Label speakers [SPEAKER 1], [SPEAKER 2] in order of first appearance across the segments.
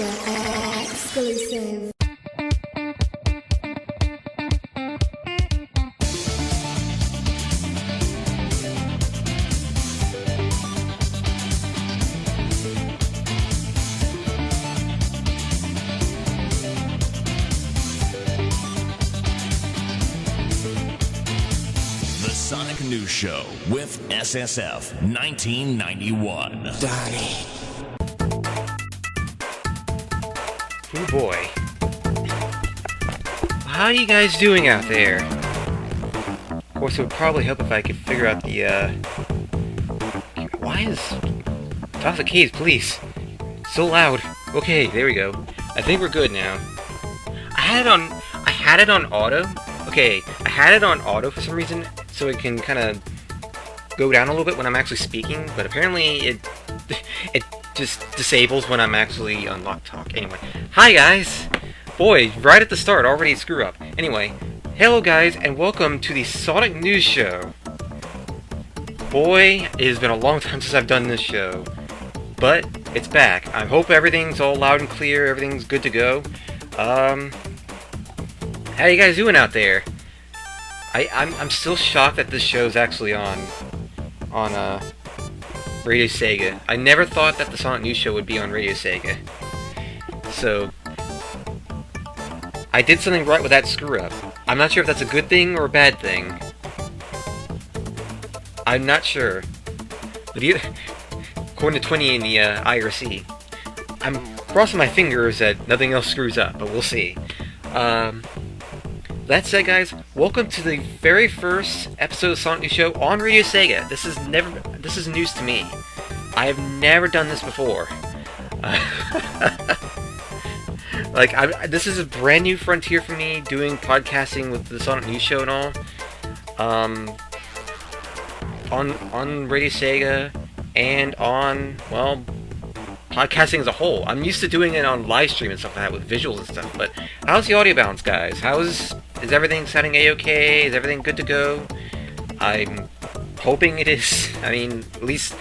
[SPEAKER 1] RadioSEGA exclusive.
[SPEAKER 2] The SonicNews Show with SSF 1991.
[SPEAKER 3] Donnie.
[SPEAKER 4] Oh boy. How are you guys doing out there? Of course, it would probably help if I could figure out the, Why is... Toss the keys, please. So loud. Okay, there we go. I think we're good now. I had it on auto. Okay, I had it on auto for some reason, so it can kind of go down a little bit when I'm actually speaking, but apparently it just disables when I'm actually on lock talk. Anyway, hi guys! Boy, right at the start, already screw up. Anyway, hello guys, and welcome to the Sonic News Show. Boy, it has been a long time since I've done this show, but it's back. I hope everything's all loud and clear, everything's good to go. How you guys doing out there? I'm still shocked that this show's actually on RadioSEGA. I never thought that the Sonic News Show would be on RadioSEGA. So I did something right with that screw up. I'm not sure if that's a good thing or a bad thing. I'm not sure. But according to 20 in the IRC, I'm crossing my fingers that nothing else screws up, but we'll see. That said, guys, welcome to the very first episode of Sonic News Show on RadioSEGA. This is news to me. I have never done this before. This is a brand new frontier for me, doing podcasting with the Sonic News Show and all. On RadioSEGA and on, well, podcasting as a whole. I'm used to doing it on live stream and stuff like that with visuals and stuff, but how's the audio balance, guys? Is everything sounding a-okay? Is everything good to go? I'm hoping it is. I mean, at least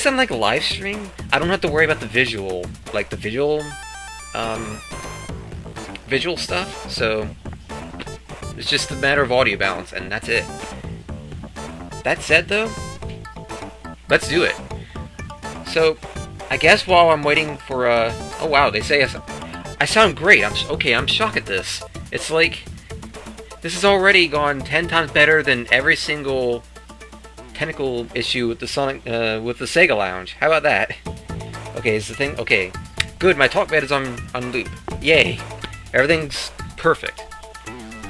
[SPEAKER 4] on like a live stream, I don't have to worry about the visual stuff, so it's just a matter of audio balance, and that's it. That said, though, let's do it. So, I guess while I'm waiting for, oh wow, they say I sound great. I'm shocked at this. It's like, this has already gone 10 times better than every single technical issue with the Sega Lounge. How about that? Okay, is the thing, okay. Good, my talk bed is on loop. Yay. Everything's perfect.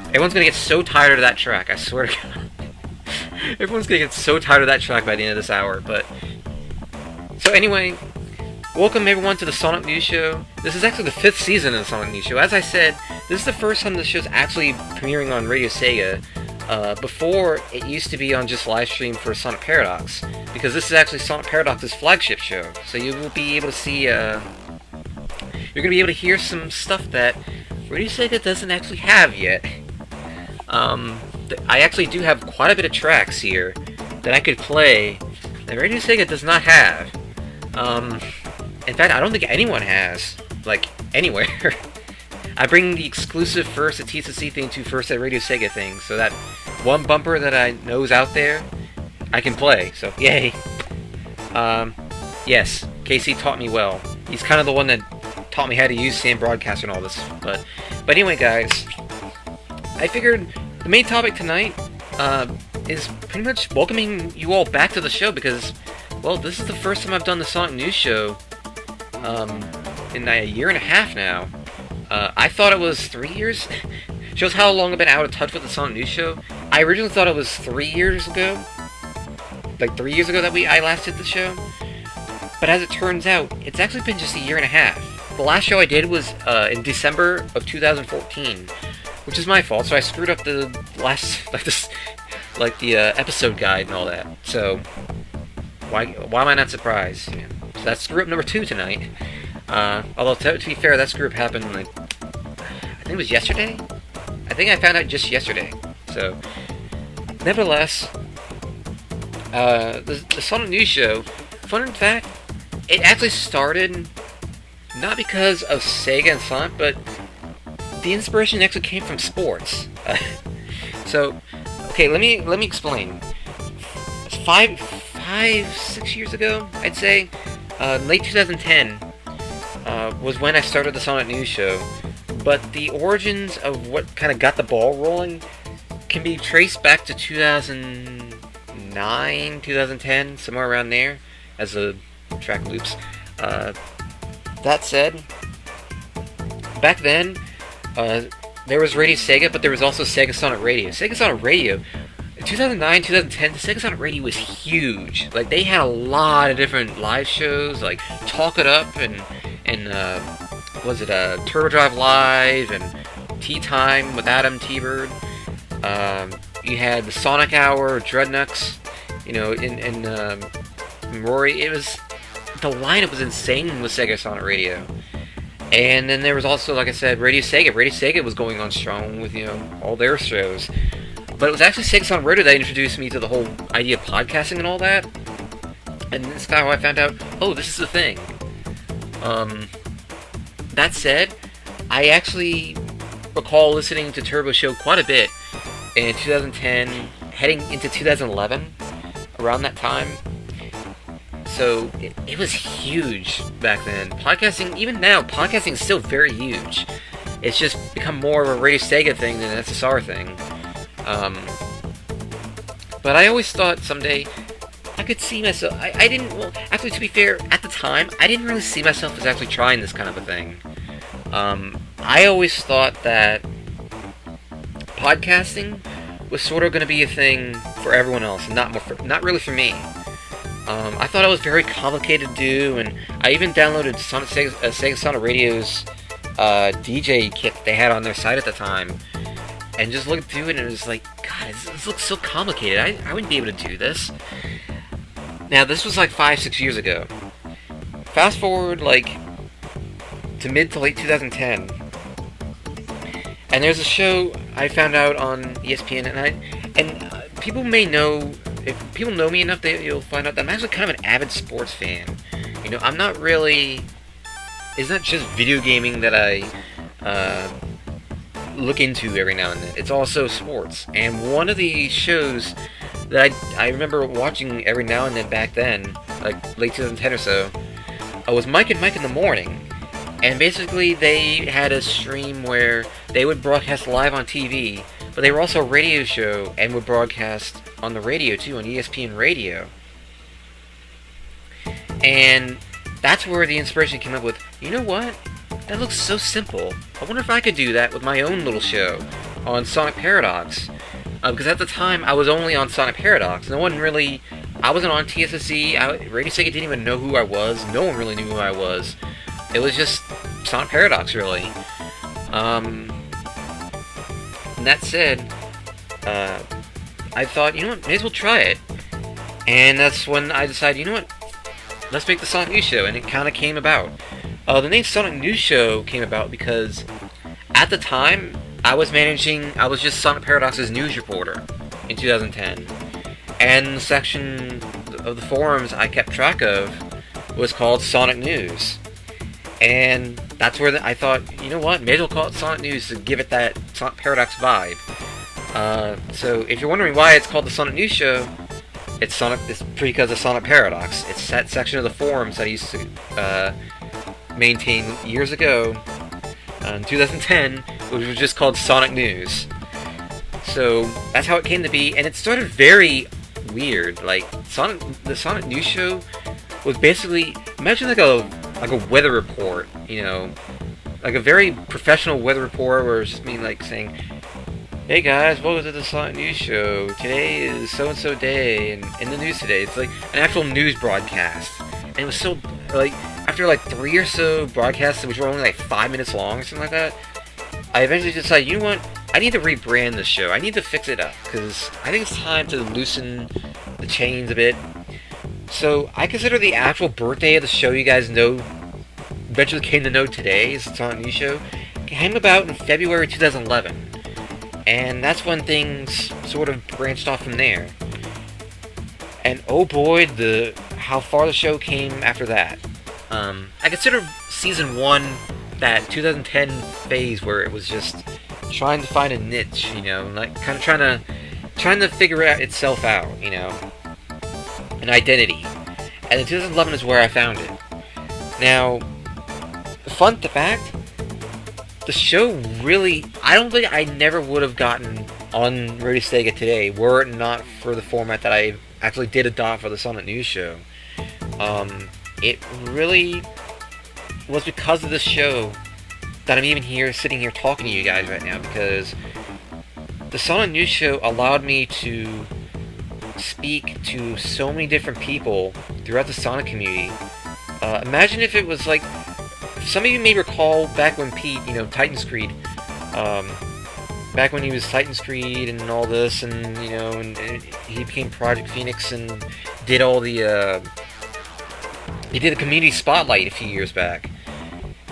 [SPEAKER 4] Everyone's gonna get so tired of that track, I swear to God. Everyone's gonna get so tired of that track by the end of this hour, but... So anyway, welcome everyone to the Sonic News Show. This is actually the 5th season of the Sonic News Show. As I said, this is the first time the show's actually premiering on RadioSEGA. Before, it used to be on just live stream for Sonic Paradox, because this is actually Sonic Paradox's flagship show. So you will be able to see, you're going to be able to hear some stuff that RadioSEGA doesn't actually have yet. I actually do have quite a bit of tracks here that I could play that RadioSEGA does not have. In fact, I don't think anyone has, like, anywhere. I bring the exclusive first TCC thing to first at RadioSEGA thing, so that one bumper that I know is out there, I can play, so yay. Yes, KC taught me well. He's kind of the one that taught me how to use Sam Broadcaster and all this, but anyway, guys, I figured the main topic tonight, is pretty much welcoming you all back to the show, because, well, this is the first time I've done the Sonic News Show, in a year and a half now. I thought it was 3 years. Shows how long I've been out of touch with the Sonic News Show. I originally thought it was 3 years ago. Like 3 years ago that I last did the show. But as it turns out, it's actually been just a year and a half. The last show I did was in December of 2014, which is my fault. So I screwed up the last, the episode guide and all that. So why am I not surprised? Yeah. So that's screw up number 2 tonight. Although to be fair, that screw up happened I think it was yesterday? I think I found out just yesterday. So, nevertheless, the Sonic News Show, fun fact, it actually started not because of Sega and Sonic, but the inspiration actually came from sports. So, okay, let me explain. 6 years ago, I'd say, late 2010, was when I started the Sonic News Show. But the origins of what kind of got the ball rolling can be traced back to 2009, 2010, somewhere around there, as the track loops. That said, back then, there was RadioSEGA, but there was also Sega Sonic Radio. Sega Sonic Radio, in 2009, 2010, the Sega Sonic Radio was huge. Like, they had a lot of different live shows, like Talk It Up and was it Turbo Drive Live and Tea Time with Adam T-Bird. You had the Sonic Hour, Dreadnoughts, and Rory. It was, the lineup was insane with Sega Sonic Radio. And then there was also, like I said, RadioSEGA. RadioSEGA was going on strong with, all their shows. But it was actually Sega Sonic Radio that introduced me to the whole idea of podcasting and all that. And this is kind of how I found out, oh, this is the thing. That said, I actually recall listening to Turbo Show quite a bit in 2010, heading into 2011, around that time. So, it was huge back then. Podcasting, even now, podcasting is still very huge. It's just become more of a RadioSEGA thing than an SSR thing. But I always thought someday I could see myself. I didn't. Well, actually, to be fair, at the time, I didn't really see myself as actually trying this kind of a thing. I always thought that podcasting was sort of going to be a thing for everyone else, and not really for me. I thought it was very complicated to do, and I even downloaded Sega Sonic Radio's DJ kit they had on their site at the time, and just looked through it, and it was like, God, this looks so complicated. I wouldn't be able to do this. Now, this was like 5-6 years ago. Fast forward, like, to mid to late 2010, and there's a show I found out on ESPN, and people may know, if people know me enough, you'll find out that I'm actually kind of an avid sports fan. I'm not really, it's not just video gaming that I look into every now and then. It's also sports. And one of the shows that I remember watching every now and then back then, like late 2010 or so, was Mike and Mike in the Morning. And basically they had a stream where they would broadcast live on TV, but they were also a radio show and would broadcast on the radio too, on ESPN Radio. And that's where the inspiration came up with, you know what? That looks so simple. I wonder if I could do that with my own little show on Sonic Paradox. Because at the time, I was only on Sonic Paradox. I wasn't on TSSE. RadioSEGA didn't even know who I was. No one really knew who I was. It was just Sonic Paradox, really. And that said, I thought, you know what, may as well try it. And that's when I decided, you know what, let's make the Sonic News Show, and it kind of came about. The name Sonic News Show came about because at the time, I was just Sonic Paradox's news reporter in 2010. And the section of the forums I kept track of was called Sonic News. And that's where I thought, you know what, may as well call it Sonic News to give it that Sonic Paradox vibe. So if you're wondering why it's called the Sonic News Show, it's because of Sonic Paradox. It's that section of the forums I used to maintain years ago, in 2010, which was just called Sonic News. So that's how it came to be, and it started very weird. Like the Sonic News Show was basically, imagine like a weather report, like a very professional weather report where it's just me like saying, hey guys, welcome to the Sonic News Show. Today is so-and-so day, and in the news today, it's like an actual news broadcast. And it was so, like, after like 3 or so broadcasts, which were only like 5 minutes long or something like that, I eventually decided, you know what, I need to rebrand this show. I need to fix it up, because I think it's time to loosen the chains a bit. So I consider the actual birthday of the show you guys eventually came to know today, is the Sonic News Show, came about in February 2011. And that's when things sort of branched off from there. And oh boy, how far the show came after that. I consider season 1, that 2010 phase where it was just trying to find a niche, like kind of trying to figure itself out, an identity. And in 2011 is where I found it. Now, fun fact, the show really, I don't think I never would have gotten on RadioSEGA today were it not for the format that I actually did adopt for the Sonic News Show. It really was because of this show that I'm even sitting here talking to you guys right now, because the Sonic News Show allowed me to speak to so many different people throughout the Sonic community. Imagine if it was like, some of you may recall back when Pete, Titan's Creed, back when he was Titan's Creed and all this, and and he became Project Phoenix and did all the, he did the community spotlight a few years back.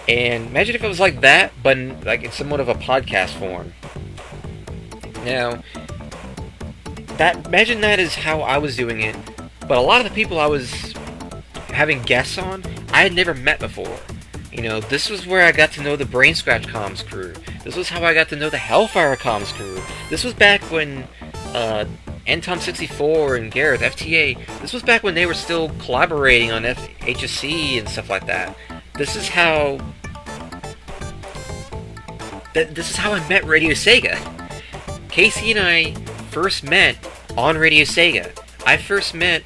[SPEAKER 4] And imagine if it was like that, but like in somewhat of a podcast form. Now, imagine that is how I was doing it, but a lot of the people I was having guests on, I had never met before. This was where I got to know the Brain Scratch Comms crew. This was how I got to know the Hellfire Comms crew. This was back when Ntom64 and Gareth, FTA, this was back when they were still collaborating on HSC and stuff like that. This is how I met RadioSEGA. Casey and I first met on RadioSEGA. I first met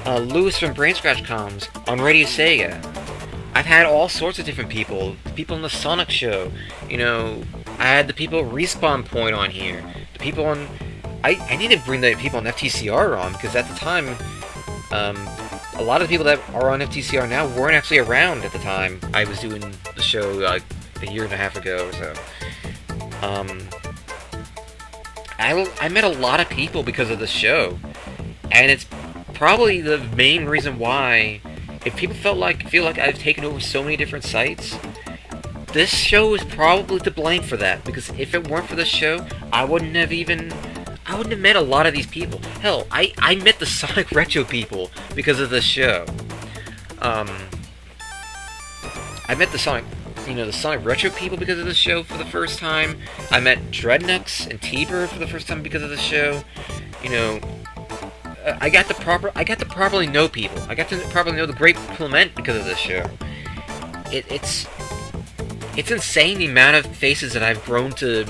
[SPEAKER 4] Lewis from Brain Scratch Comms on RadioSEGA. I've had all sorts of different people on the Sonic Show. I had the people at Respawn Point on here. The people on, I need to bring the people on FTCR on, because at the time, a lot of the people that are on FTCR now weren't actually around at the time I was doing the show like a year and a half ago or so. I met a lot of people because of the show, and it's probably the main reason why, if people feel like I've taken over so many different sites, this show is probably to blame for that, because if it weren't for this show, I wouldn't have met a lot of these people. Hell, I met the Sonic Retro people because of this show. I met the Sonic Retro people because of this show for the first time. I met Dreadnux and T-Bird for the first time because of the show. I got to properly know people. I got to properly know the Great Clement because of this show. It's insane the amount of faces that I've grown to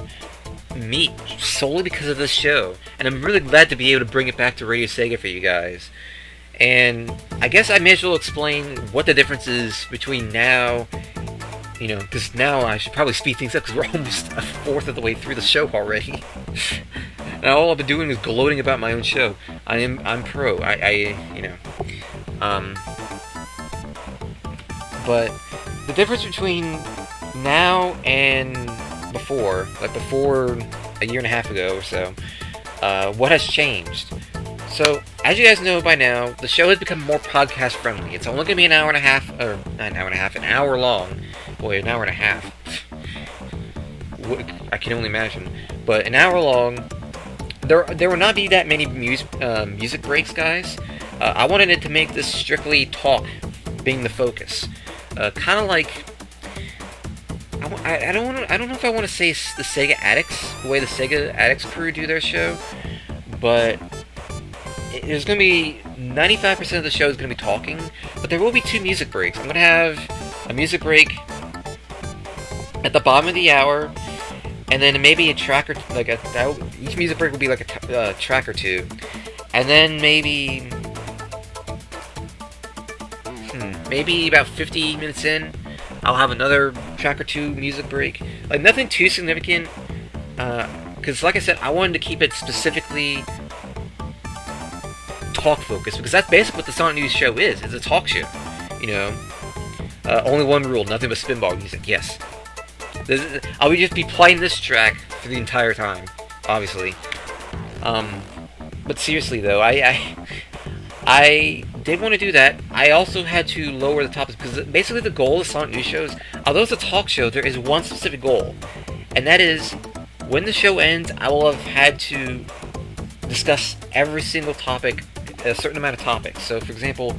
[SPEAKER 4] meet solely because of this show, and I'm really glad to be able to bring it back to RadioSEGA for you guys. And I guess I may as well explain what the difference is between now, because now I should probably speed things up, because we're almost a fourth of the way through the show already. And all I've been doing is gloating about my own show. I'm pro. But the difference between now and before a year and a half ago or so, what has changed? So, as you guys know by now, the show has become more podcast friendly. It's only going to be an hour and a half, or not an hour and a half, an hour long. Boy, an hour and a half. I can only imagine. But an hour long. There will not be that many music breaks, guys. I wanted it to make this strictly talk being the focus. Kind of like, I don't know if I want to say the Sega Addicts, the way the Sega Addicts crew do their show, but there's going to be 95% of the show is going to be talking, but there will be 2 music breaks. I'm going to have a music break at the bottom of the hour, and then maybe a track or each music break will be like a track or 2, and then maybe about 50 minutes in, I'll have another track or 2 music break. Like nothing too significant, because like I said, I wanted to keep it specifically talk focused, because that's basically what the Sonic News Show is. It's a talk show, Only one rule: nothing but spinball music. Yes. I'll just be playing this track for the entire time, obviously. But seriously though, I did want to do that. I also had to lower the topics, because basically the goal of Sonic News Shows, although it's a talk show, there is one specific goal, and that is, when the show ends, I will have had to discuss every single topic, a certain amount of topics. So, for example,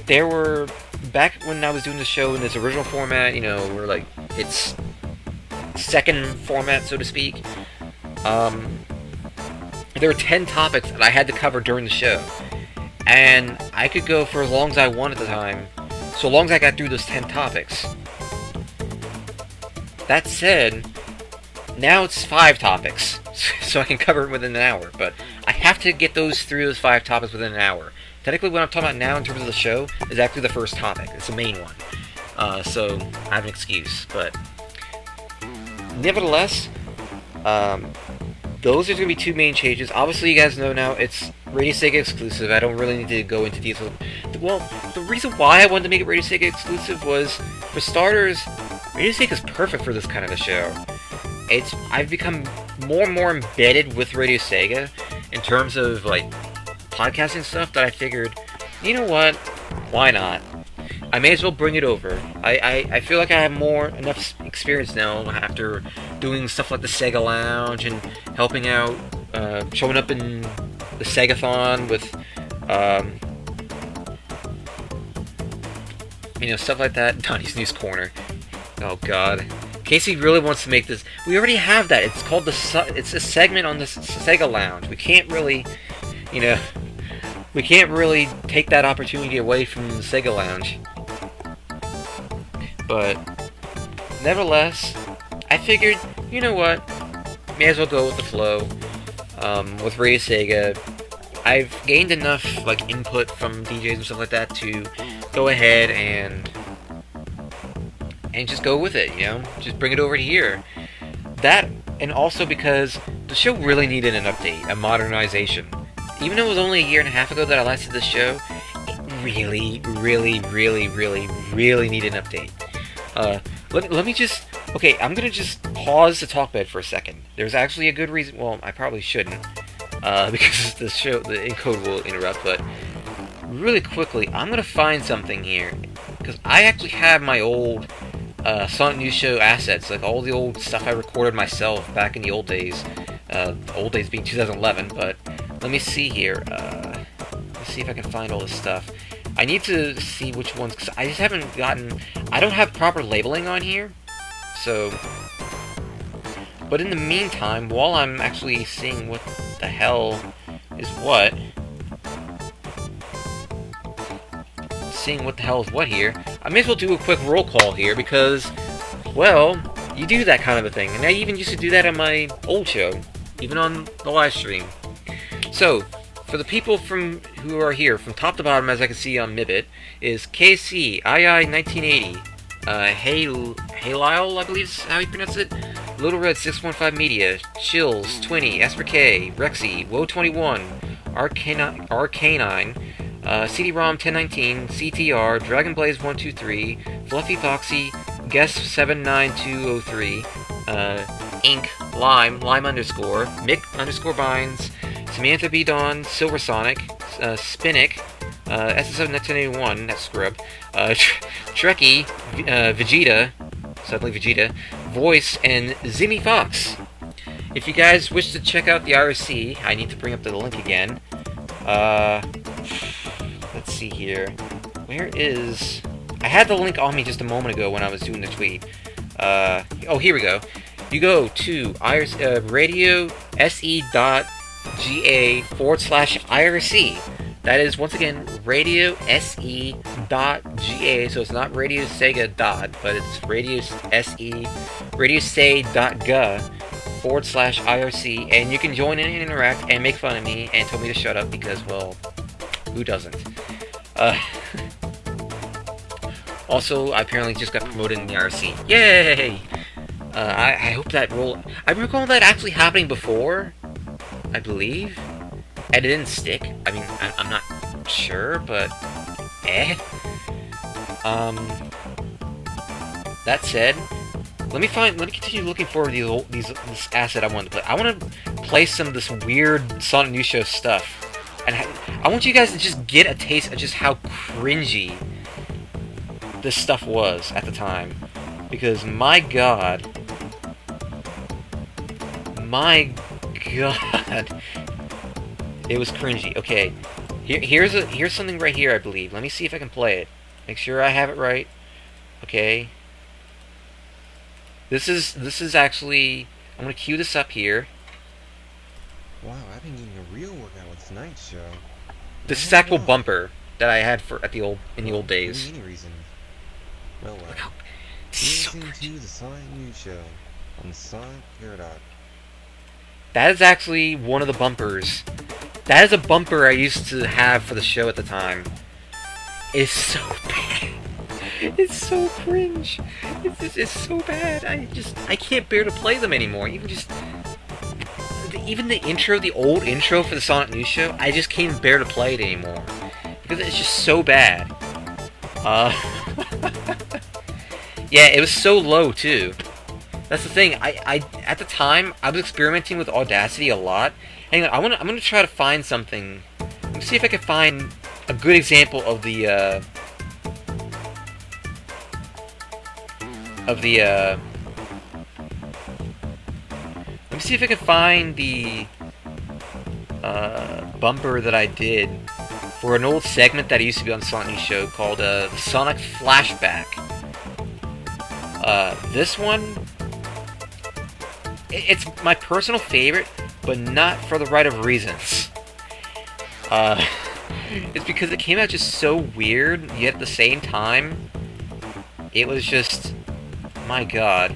[SPEAKER 4] there were back when I was doing the show in its original format, you know, where like its second format, so to speak, there were 10 topics that I had to cover during the show, and I could go for as long as I wanted at the time, so long as I got through those 10 topics. That said, now it's 5 topics, so I can cover it within an hour, but I have to get those 5 topics within an hour. Technically, what I'm talking about now in terms of the show is actually the first topic. It's the main one. So I have an excuse, but nevertheless, those are going to be 2 main changes. Obviously, you guys know now it's RadioSEGA exclusive. I don't really need to go into details. Well, the reason why I wanted to make it RadioSEGA exclusive was, for starters, RadioSEGA is perfect for this kind of a show. I've become more and more embedded with RadioSEGA in terms of like podcasting stuff that I figured, you know what? Why not? I may as well bring it over. I feel like I have enough experience now after doing stuff like the Sega Lounge and helping out, showing up in the Segathon with, you know, stuff like that. Donnie's News Corner. Oh God. Casey really wants to make this. We already have that. It's called it's a segment on the Sega Lounge. We can't really, you know, we can't really take that opportunity away from the Sega Lounge. But nevertheless, I figured, you know what, may as well go with the flow. With RadioSEGA, I've gained enough like input from DJs and stuff like that to go ahead and just go with it, you know? Just bring it over to here. That, and also because the show really needed an update, a modernization. Even though it was only a year and a half ago that I last did this show, it really, really, really, really, really needed an update. Let me just... Okay, I'm gonna just pause the talk bed for a second. There's actually a good reason... Well, I probably shouldn't, because the encode will interrupt, but really quickly, I'm gonna find something here, because I actually have my old SonicNews Show assets, like all the old stuff I recorded myself back in the old days. The old days being 2011, but let me see here. Let's see if I can find all this stuff. I need to see which ones, because I just haven't gotten... I don't have proper labeling on here, so... But in the meantime, while I'm actually seeing what the hell is what... Seeing what the hell is what here, I may as well do a quick roll call here, because, well, you do that kind of a thing. And I even used to do that on my old show, even on the live stream. So, for the people who are here, from top to bottom, as I can see on Mibit, is KC, II1980, Hey Lyle, I believe is how you pronounce it, Little Red 615 Media, Chills, Twinny, Esper K, Rexy, Woe21, Arcanine, CD-ROM 1019, CTR, Dragon Blaze 123, Fluffy Foxy, Guest 79203, Ink, Lime underscore, Mick underscore Binds, Samantha B. Dawn, Silver Sonic, Spinnick, SSO 1981, that's Scrub, Trekkie, Vegeta, suddenly Vegeta, Voice, and Zimmy Fox. If you guys wish to check out the IRC, I need to bring up the link again. Let's see here. Where is... I had the link on me just a moment ago when I was doing the tweet. Oh, here we go. You go to radiose.ga/IRC. That is, once again, radiose.ga, so it's not RadioSEGA dot, but it's radiose.ga/IRC, and you can join in and interact and make fun of me and tell me to shut up because, well, who doesn't? Also, I apparently just got promoted in the IRC. Yay! I hope that roll... I recall that actually happening before, I believe. And it didn't stick. I mean, I'm not sure, but... That said, let me continue looking for this asset I wanted to play. I want to play some of this weird SonicNews Show stuff. And I want you guys to just get a taste of just how cringy this stuff was at the time. Because, my god... My god... It was cringy. Okay, here's something right here, I believe. Let me see if I can play it. Make sure I have it right. Okay. This is actually, I'm gonna cue this up here.
[SPEAKER 3] Wow, I've been getting a real workout with tonight's show.
[SPEAKER 4] This is actual bumper that I had in the old days.
[SPEAKER 3] Any reason. Well,
[SPEAKER 4] Look how
[SPEAKER 3] you're listening to the SonicNews Show on the Sonic Paradox.
[SPEAKER 4] That is actually one of the bumpers. That is a bumper I used to have for the show at the time. It's so bad. It's so cringe. It's so bad. I can't bear to play them anymore. Even the intro, the old intro for the Sonic News Show, I just can't bear to play it anymore because it's just so bad. Yeah, it was so low too. That's the thing. I at the time I was experimenting with Audacity a lot. Hang on, I'm gonna try to find something. Let me see if I can find a good example of the let me see if I can find the bumper that I did for an old segment that used to be on Sonic News Show called the Sonic Flashback. This one, it's my personal favorite, but not for the right of reasons. It's because it came out just so weird, yet at the same time, it was just, my god.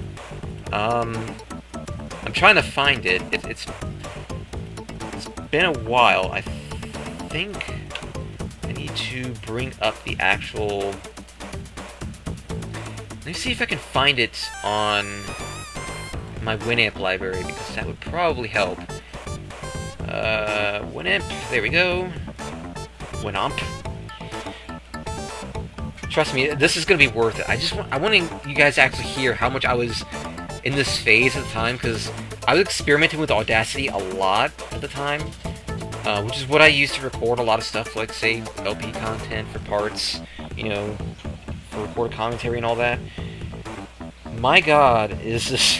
[SPEAKER 4] I'm trying to find it. It's been a while. I think I need to bring up the actual... Let me see if I can find it on my Winamp library, because that would probably help. Winamp, there we go. Winamp. Trust me, this is gonna be worth it. I want you guys to actually hear how much I was in this phase at the time, because I was experimenting with Audacity a lot at the time, which is what I used to record a lot of stuff, like, say, LP content for parts, you know, for recorded commentary and all that. My god, is this...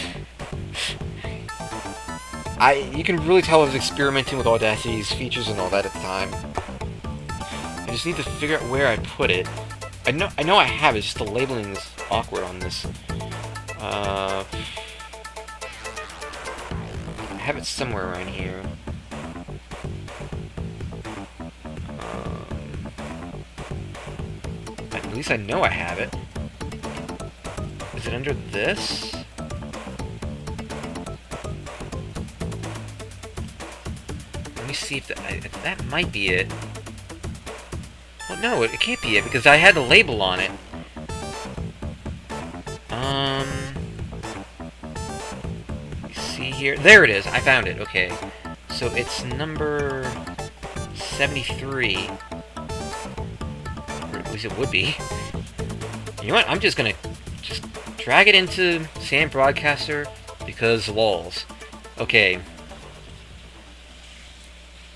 [SPEAKER 4] You can really tell I was experimenting with Audacity's features and all that at the time. I just need to figure out where I put it. I know I have it, just the labeling is awkward on this. I have it somewhere around here. At least I know I have it. Is it under this? Let me see if that might be it. Well, no, it can't be it, because I had the label on it. See here. There it is. I found it. Okay. So it's number 73. Or at least it would be. You know what? I'm just gonna drag it into Sam Broadcaster because lols. Okay.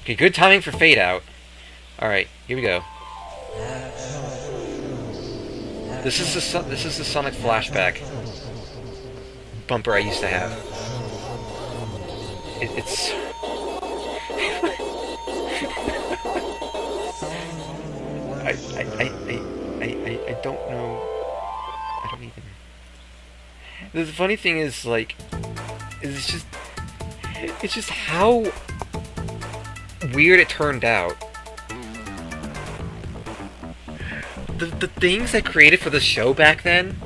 [SPEAKER 4] Okay, good timing for fade out. Alright, here we go. This is the Sonic Flashback bumper I used to have. It's I don't know. I don't even. The funny thing is, like, it's just how weird it turned out. The things I created for the show back then,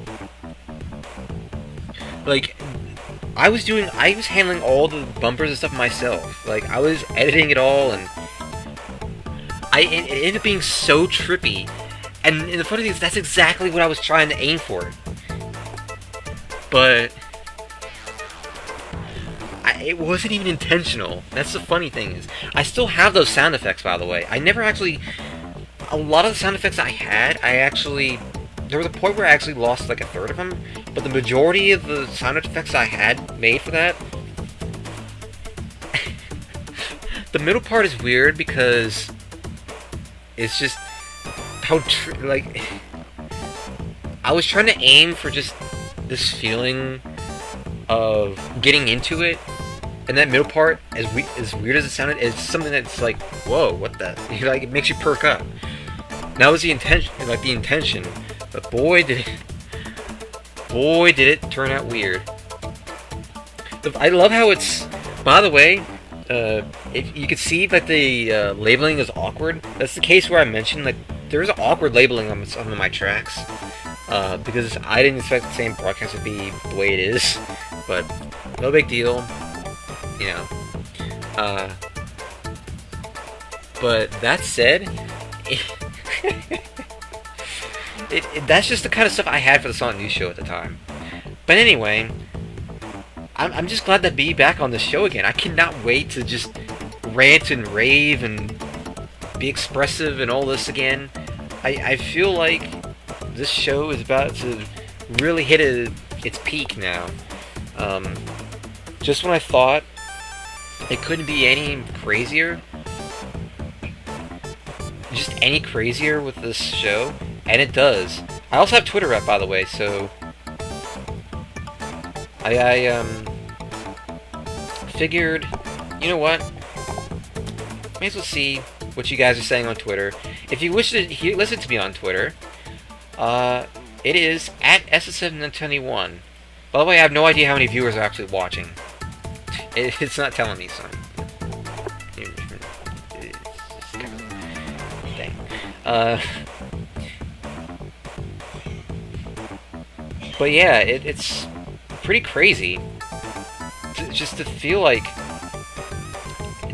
[SPEAKER 4] like, I was handling all the bumpers and stuff myself. Like, I was editing it all, and it ended up being so trippy. And the funny thing is, that's exactly what I was trying to aim for. But it wasn't even intentional. That's the funny thing is, I still have those sound effects, by the way. I never actually... A lot of the sound effects I had, there was a point where I actually lost like a third of them, but the majority of the sound effects I had made for that... The middle part is weird because it's just how, like... I was trying to aim for just this feeling of getting into it, and that middle part, as weird as it sounded, is something that's like, whoa, what the... Like, it makes you perk up. That was the intention, but boy did it turn out weird. I love how it's, by the way, if you can see that the labeling is awkward. That's the case where I mentioned like there's awkward labeling on some of my tracks, because I didn't expect the same broadcast to be the way it is, but no big deal, you know. But that said, that's just the kind of stuff I had for the Sonic News Show at the time. But anyway, I'm just glad to be back on the show again. I cannot wait to just rant and rave and be expressive and all this again. I feel like this show is about to really hit its peak now. Just when I thought it couldn't be any crazier, just any crazier with this show, and it does. I also have Twitter up, by the way, so I figured, you know what, may as well see what you guys are saying on Twitter. If you wish to listen to me on Twitter, it is at SS721. By the way, I have no idea how many viewers are actually watching. It's not telling me, so but yeah, it's pretty crazy just to feel like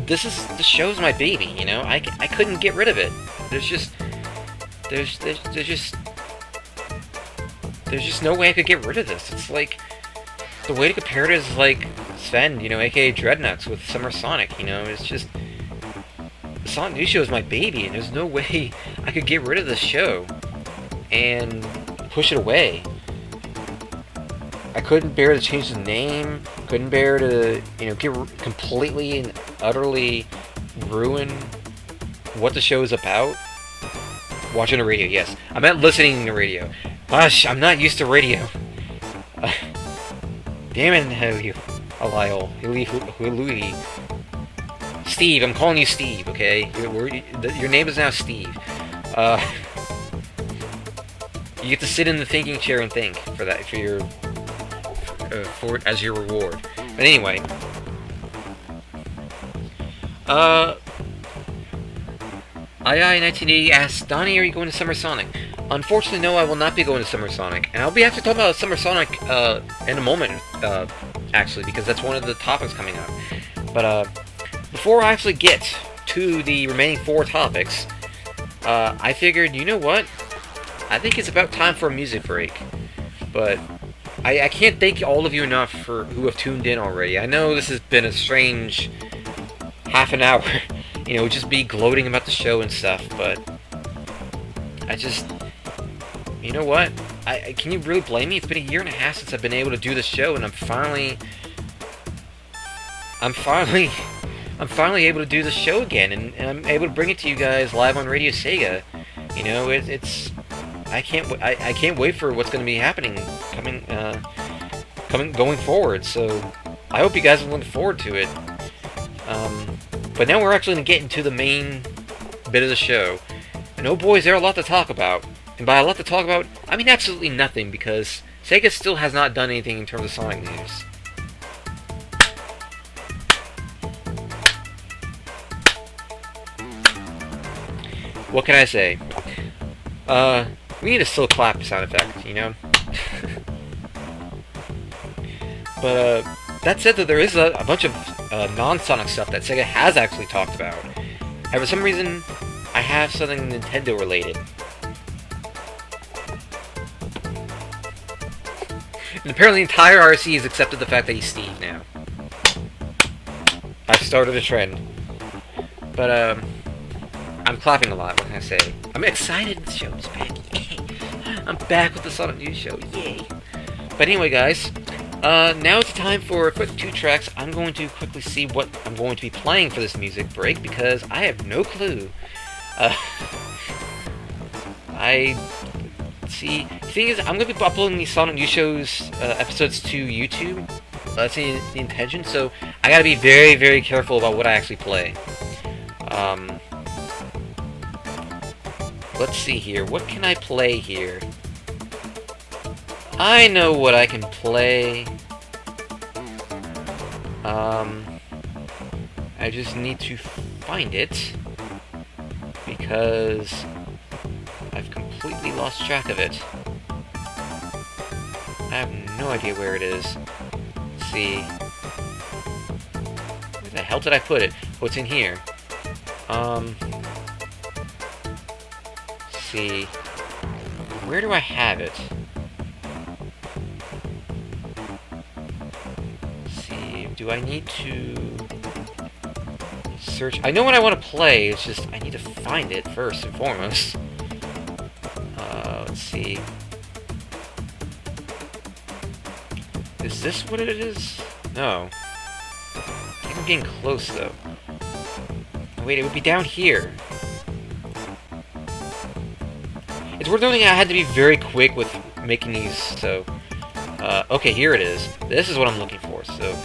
[SPEAKER 4] the show's my baby, you know. I couldn't get rid of it. There's just no way I could get rid of this. It's like, the way to compare it is like Sven, you know, aka Dreadnuts with Summer Sonic, you know. It's just, the Sonic News Show is my baby, and there's no way I could get rid of this show and push it away. I couldn't bear to change the name, couldn't bear to, you know, completely and utterly ruin what the show is about. Watching the radio, yes. I meant listening to the radio. Gosh, I'm not used to radio. Damn it, how you, Alile, Louis. Steve, I'm calling you Steve, okay? Your name is now Steve. You get to sit in the thinking chair and think for that, as your reward. But anyway, II1980 asks, Donnie, are you going to Summer Sonic? Unfortunately, no, I will not be going to Summer Sonic. And I'll be actually talking about Summer Sonic in a moment, actually, because that's one of the topics coming up. But before I actually get to the remaining 4 topics, I figured, you know what? I think it's about time for a music break. But I can't thank all of you enough who have tuned in already. I know this has been a strange half an hour, you know, just be gloating about the show and stuff, but I just, you know what? Can you really blame me? It's been a year and a half since I've been able to do this show, and I'm finally able to do the show again, and I'm able to bring it to you guys live on RadioSEGA. You know, I can't wait for what's going to be happening going forward. So I hope you guys are looking forward to it. But now we're actually going to get into the main bit of the show. And oh boy, is there a lot to talk about. And by a lot to talk about, I mean absolutely nothing, because Sega still has not done anything in terms of Sonic news. What can I say? We need a slow clap sound effect, you know? But, that said, that there is a bunch of non-Sonic stuff that Sega has actually talked about. And for some reason, I have something Nintendo related. And apparently the entire RC has accepted the fact that he's Steve now. I've started a trend. But, I'm clapping a lot, what can I say? I'm excited the show is back, yay! I'm back with the Sonic News Show, yay! But anyway, guys, now it's time for a quick 2 tracks. I'm going to quickly see what I'm going to be playing for this music break, because I have no clue. See, the thing is, I'm going to be uploading these Sonic News Show's episodes to YouTube. That's the intention, so I gotta be very, very careful about what I actually play. let's see here. What can I play here? I know what I can play. I just need to find it because I've completely lost track of it. I have no idea where it is. Let's see. Where the hell did I put it? What's in here? Let's see. Where do I have it? Let's see. Do I need to search? I know what I want to play. It's just I need to find it first and foremost. Let's see. Is this what it is? No. I think I'm getting close, though. Wait, it would be down here. It's worth noting I had to be very quick with making these, so... okay, here it is. This is what I'm looking for, so...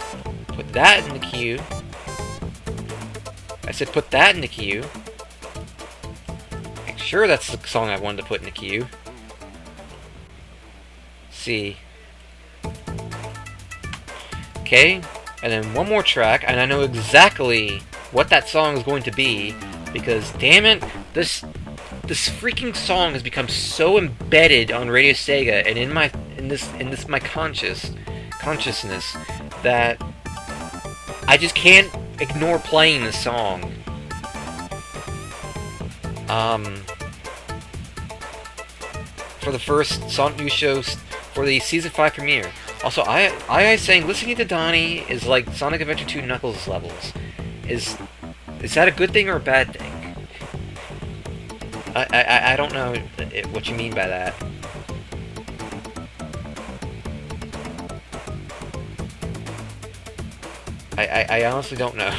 [SPEAKER 4] Put that in the queue. I said put that in the queue. Make sure that's the song I wanted to put in the queue. See. Okay, and then one more track, and I know exactly what that song is going to be, because damn it, this freaking song has become so embedded on RadioSEGA and in my consciousness that I just can't ignore playing this song. For the first SonicNews Show for the Season 5 premiere. Also, I saying listening to Donnie is like Sonic Adventure 2 Knuckles levels. Is that a good thing or a bad thing? I don't know what you mean by that. I honestly don't know.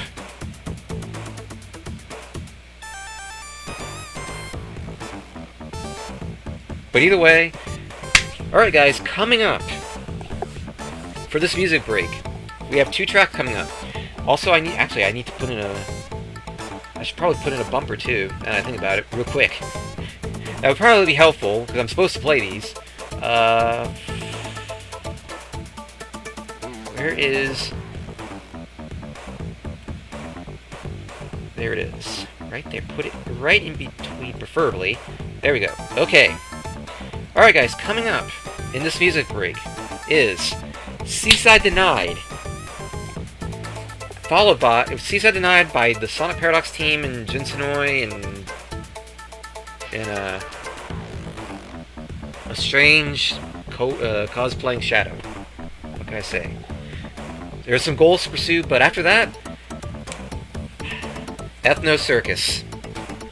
[SPEAKER 4] But either way, alright guys, coming up for this music break, we have 2 tracks coming up. Also, I need to put in I should probably put in a bumper too, now that I think about it, real quick. That would probably be helpful, because I'm supposed to play these. Where is... There it is. Right there. Put it right in between, preferably. There we go. Okay. Alright guys, coming up in this music break is Seaside Denied. Followed by Seaside Denied by the Sonic Paradox team and Jinsenoi and a strange cosplaying Shadow. What can I say? There are some goals to pursue, but after that, Ethno Circus.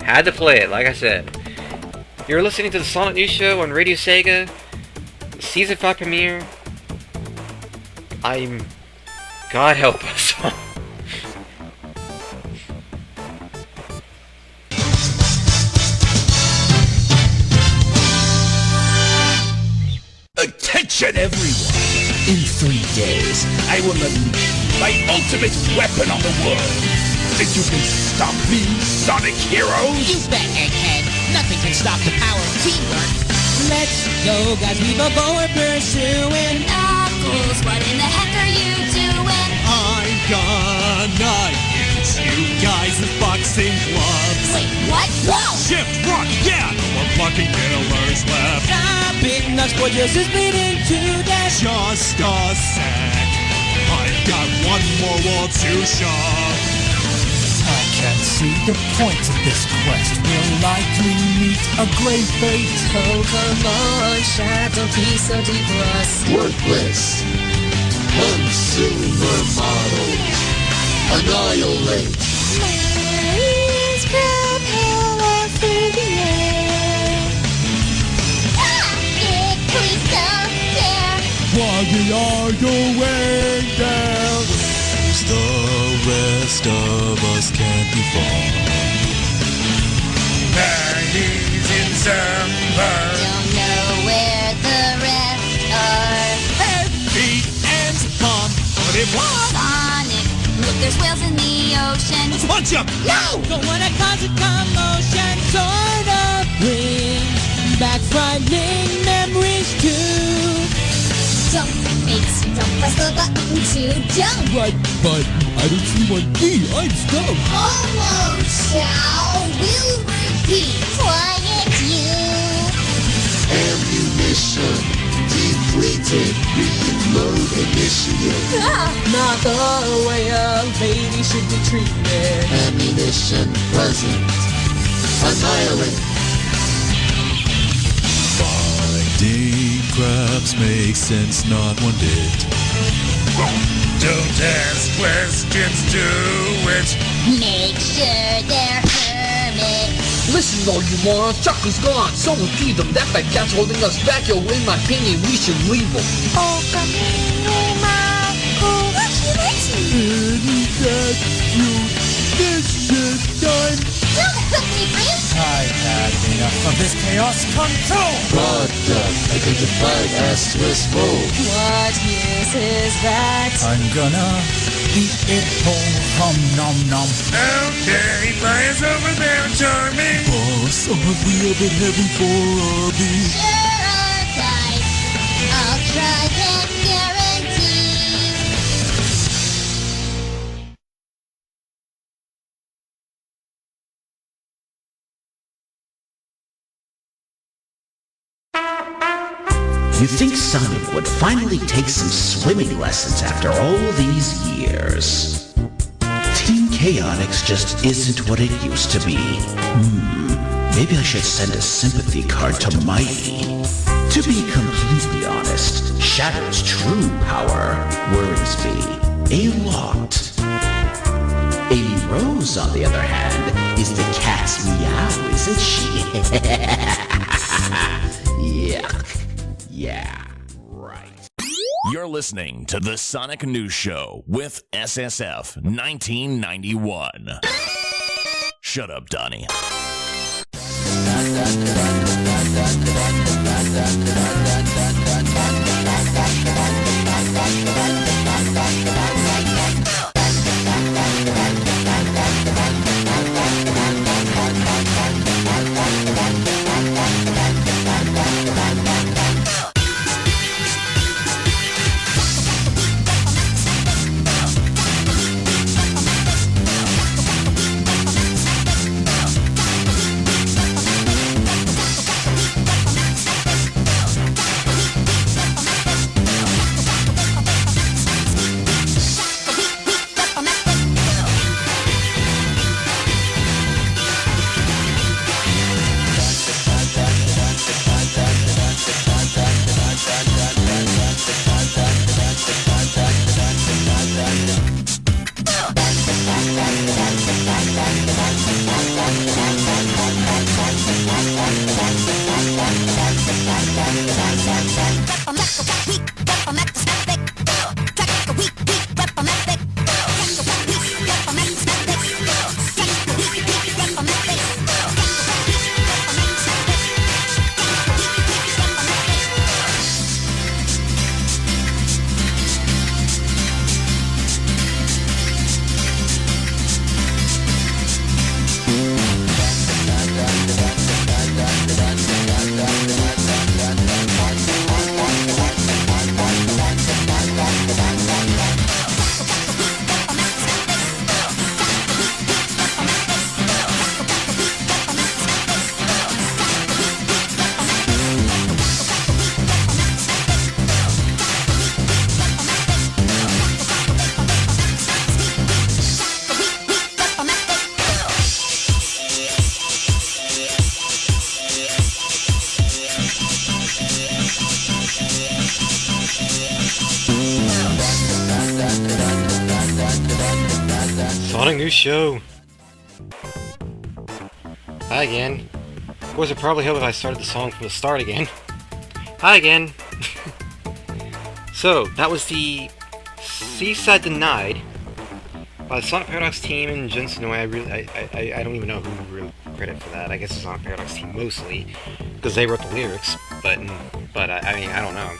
[SPEAKER 4] Had to play it, like I said. You're listening to the SonicNews Show on RadioSEGA, Season 5 premiere. God help us.
[SPEAKER 5] Attention everyone! In 3 days, I will unleash my ultimate weapon on the world. Think you can stop me, Sonic Heroes?
[SPEAKER 6] You bet, Egghead. Nothing can stop the power of teamwork. Let's go, guys. We both are pursuing.
[SPEAKER 1] Knuckles, what in the heck are you doing?
[SPEAKER 7] I'm gonna use you guys as boxing gloves.
[SPEAKER 1] Wait, what? Whoa!
[SPEAKER 7] Shift, rock, yeah! No more blocking killers left.
[SPEAKER 6] Stop it, Knuckles, boy, just bleeding to death.
[SPEAKER 7] Just a sec. I've got one more wall to shove.
[SPEAKER 8] I can't see the point of this quest. We'll likely meet a great fate.
[SPEAKER 1] Oh, come on, Shadow, be so deep for us.
[SPEAKER 5] Worthless. Consumer models. Annihilate.
[SPEAKER 1] Mary's propeller through the air. Big please don't dare.
[SPEAKER 7] While we are going down, where's the rest of us can't be found? Maggie's in December.
[SPEAKER 1] Don't know where the rest are.
[SPEAKER 7] Heartbeat and pump, but it won't.
[SPEAKER 1] Sonic, look, there's whales in the ocean.
[SPEAKER 7] Punch him!
[SPEAKER 6] No! Don't wanna cause a commotion. Sort of bring back frightening memories too.
[SPEAKER 1] Jump makes you jump, press the button to jump.
[SPEAKER 7] Right button. I don't see one key. I'm stuck.
[SPEAKER 1] Almost shall will repeat. Quiet you.
[SPEAKER 7] Ammunition depleted. Reload initiative.
[SPEAKER 6] Not the way a lady should be treated.
[SPEAKER 7] Ammunition present. Annihilate. Finding crabs makes sense, not one bit. Don't ask questions, do it.
[SPEAKER 1] Make sure they're hermits.
[SPEAKER 9] Listen, all you morons, Chuckle's gone. Someone feed them. That fat cat's holding us back. Yo, in my opinion, we should leave them.
[SPEAKER 1] Oh, camino Marco. She likes me.
[SPEAKER 7] Any that you this time.
[SPEAKER 1] Don't put me free.
[SPEAKER 8] I've had enough of this chaos control!
[SPEAKER 7] Product identified as Swiss roll.
[SPEAKER 6] What use is that?
[SPEAKER 8] I'm gonna eat it whole, hum nom nom.
[SPEAKER 7] Okay, flyers over there, charming. Boss, are we a bit heavy for Arby?
[SPEAKER 1] Sure, I'll try. I'll try, can't guarantee.
[SPEAKER 10] You'd think Sonic would finally take some swimming lessons after all these years. Team Chaotix just isn't what it used to be. Maybe I should send a sympathy card to Mighty. To be completely honest, Shadow's true power worries me a lot. Amy Rose, on the other hand, is the cat's meow, isn't she? Yuck. Yeah, right.
[SPEAKER 2] You're listening to the Sonic News Show with SSF 1991. Shut up, Donnie.
[SPEAKER 4] SonicNews Show. Hi again. Of course, it probably helped if I started the song from the start again. Hi again. So, that was the Seaside Denied by the Sonic Paradox team and Jensen. I don't even know who really credit for that. I guess the Sonic Paradox team mostly, because they wrote the lyrics. But I mean, I don't know.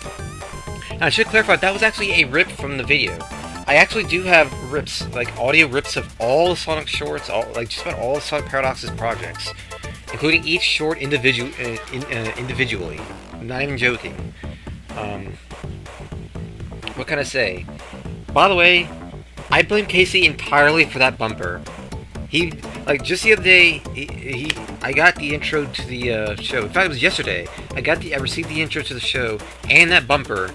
[SPEAKER 4] Now, I should clarify, that was actually a rip from the video. I actually do have rips, like audio rips of all the Sonic shorts, just about all of Sonic Paradox's projects. including each short individually. I'm not even joking. What can I say? By the way, I blame Casey entirely for that bumper. He, like, just the other day, I got the intro to the show. In fact, it was yesterday. I received the intro to the show and that bumper,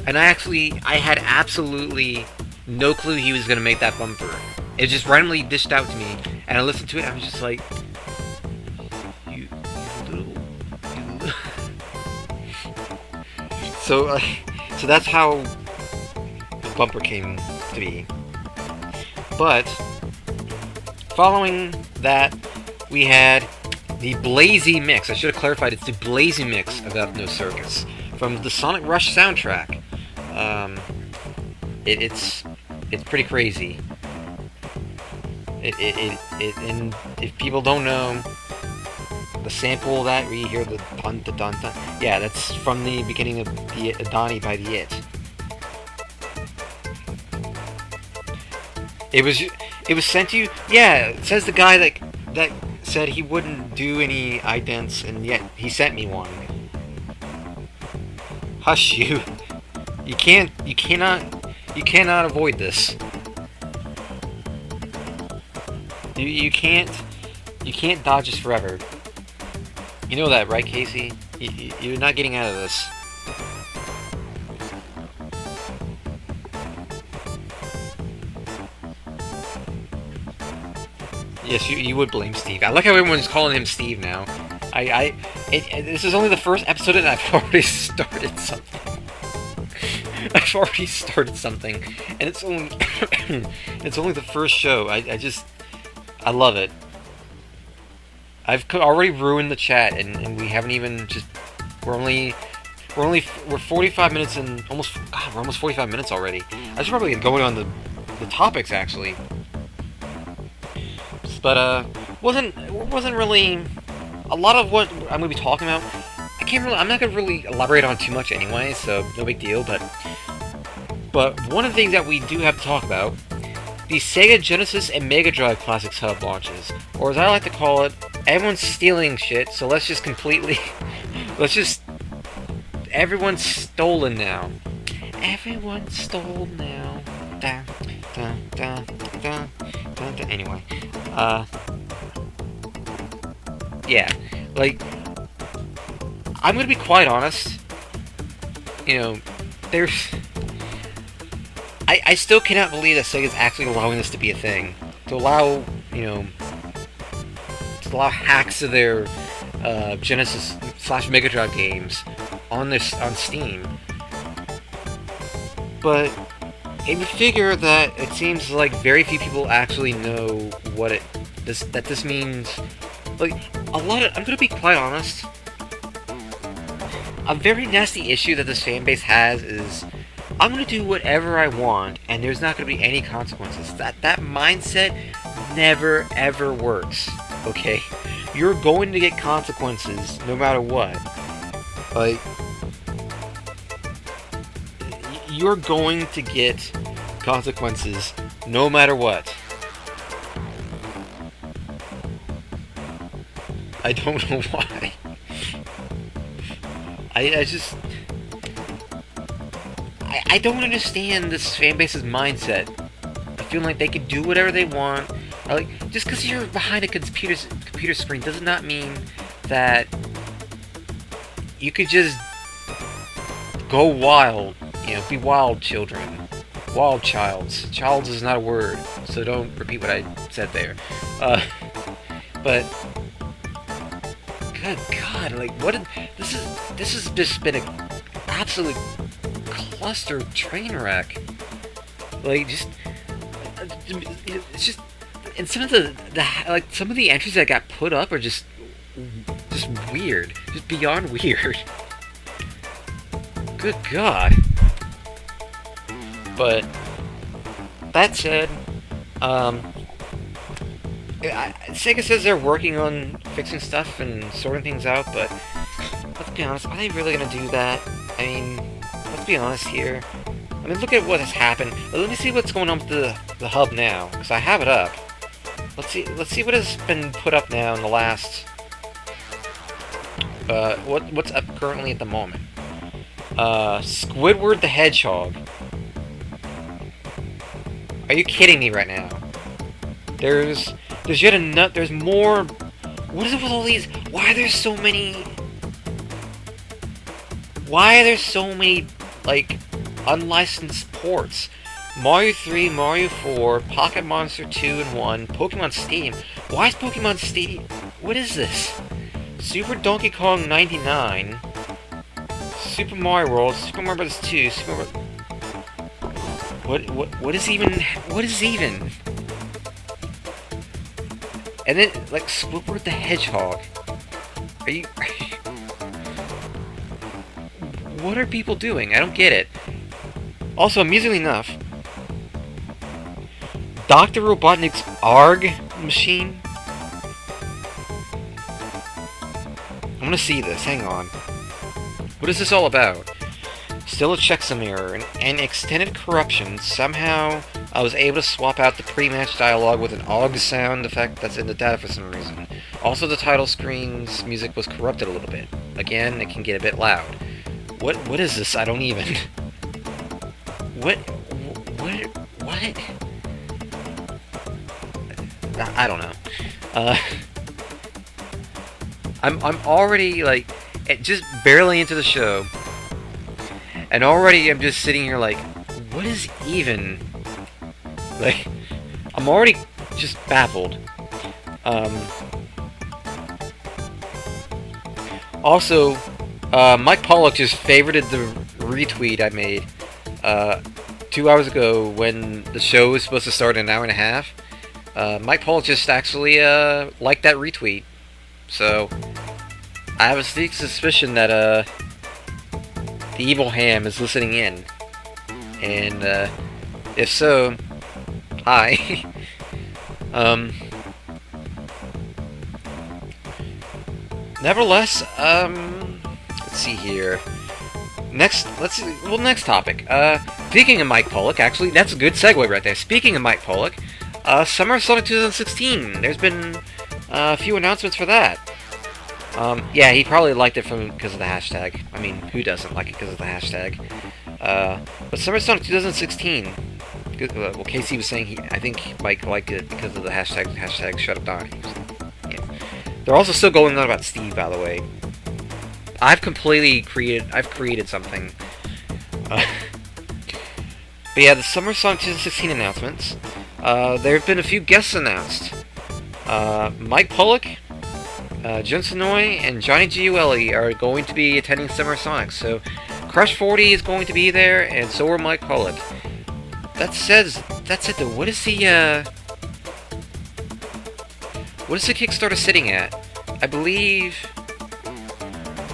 [SPEAKER 4] and I had absolutely no clue he was gonna make that bumper. It just randomly dished out to me, and I listened to it. And I was just like, you little. So that's how the bumper came to be. But following that, we had the Blazy Mix. I should have clarified, it's the Blazy Mix of Ethno Circus from the Sonic Rush soundtrack. It's pretty crazy. And if people don't know, the sample that we hear, the dun dun dun dun, yeah, that's from the beginning of the Donnie by the It. It was sent to you. Yeah, it says the guy that said he wouldn't do any idents, and yet he sent me one. Hush you. You cannot avoid this. You can't dodge this forever. You know that, right, Casey? You're not getting out of this. Yes, you would blame Steve. I like how everyone's calling him Steve now. This is only the first episode and I've already started something. And it's only it's only the first show. I love it. I've already ruined the chat, and we haven't even we're 45 minutes and we're almost 45 minutes already. I should probably get going on the topics actually. But wasn't really a lot of what I'm gonna be talking about. I'm not gonna really elaborate on too much anyway, so no big deal. But one of the things that we do have to talk about, the Sega Genesis and Mega Drive Classics Hub launches, or as I like to call it, everyone's stealing shit. So everyone's stolen now. Everyone's stolen now. Dun, dun, dun, dun, dun, dun. Anyway, yeah, like, I'm gonna be quite honest. You know, I still cannot believe that Sega's actually allowing this to be a thing. To allow hacks of their Genesis / Mega Drive games on Steam. But you would figure that it seems like very few people actually know what this means. Like, I'm gonna be quite honest. A very nasty issue that this fan base has is, I'm gonna do whatever I want, and there's not gonna be any consequences. That mindset never ever works. Okay, you're going to get consequences no matter what. Like, you're going to get consequences no matter what. I don't know why. I don't understand this fanbase's mindset. I feel like they can do whatever they want. Just because you're behind a computer screen does not mean that you could just go wild. You know, be wild children. Wild childs. Childs is not a word, so don't repeat what I said there. But good God, like, this has just been an absolute cluster train wreck. Like, it's just, and some of the entries that got put up are just weird, just beyond weird. Good God. But that said, Sega says they're working on fixing stuff and sorting things out, but let's be honest, are they really gonna do that? I mean, let's be honest here. I mean, look at what has happened. Let me see what's going on with the hub now, because I have it up. Let's see what has been put up now in the last what's up currently at the moment? Squidward the Hedgehog. Are you kidding me right now? There's yet another. There's more. What is it with all these? Why are there so many? Why are there so many like unlicensed ports? Mario 3, Mario 4, Pocket Monster 2 and 1, Pokemon Stadium. Why is Pokemon Stadium? What is this? Super Donkey Kong 99, Super Mario World, Super Mario Bros. 2, Super Mario... What is even... What is even? And then, like, Squidward the Hedgehog. Are you... What are people doing? I don't get it. Also, amusingly enough, Dr. Robotnik's ARG machine. I'm gonna see this, hang on. What is this all about? Still a checksum error, and extended corruption. Somehow, I was able to swap out the pre-match dialogue with an AUG sound effect that's in the data for some reason. Also, the title screen's music was corrupted a little bit. Again, it can get a bit loud. What is this? I don't even... What? I don't know. I'm already, like, just barely into the show, and already I'm just sitting here like, what is even? Like, I'm already just baffled. Also, Mike Pollock just favorited the retweet I made 2 hours ago when the show was supposed to start in an hour and a half. Mike Pollock just actually liked that retweet. So, I have a sneaky suspicion that the evil ham is listening in. And if so, hi. Nevertheless, let's see here. Next topic. Speaking of Mike Pollock, actually, that's a good segue right there. Speaking of Mike Pollock, Summer Sonic 2016. There's been a few announcements for that. Yeah, he probably liked it because of the hashtag. I mean, who doesn't like it because of the hashtag? But Summer Sonic 2016. Well, Casey was saying I think Mike liked it because of the hashtag shut up Donnie. Yeah. They're also still going on about Steve, by the way. I've created something. But yeah, the Summer Sonic 2016 announcements. There have been a few guests announced. Mike Pollock, Jun Sonoy, and Johnny Giueli are going to be attending Summer Sonic. So, Crush 40 is going to be there, and so are Mike Pollock. That's it though. What is the Kickstarter sitting at? I believe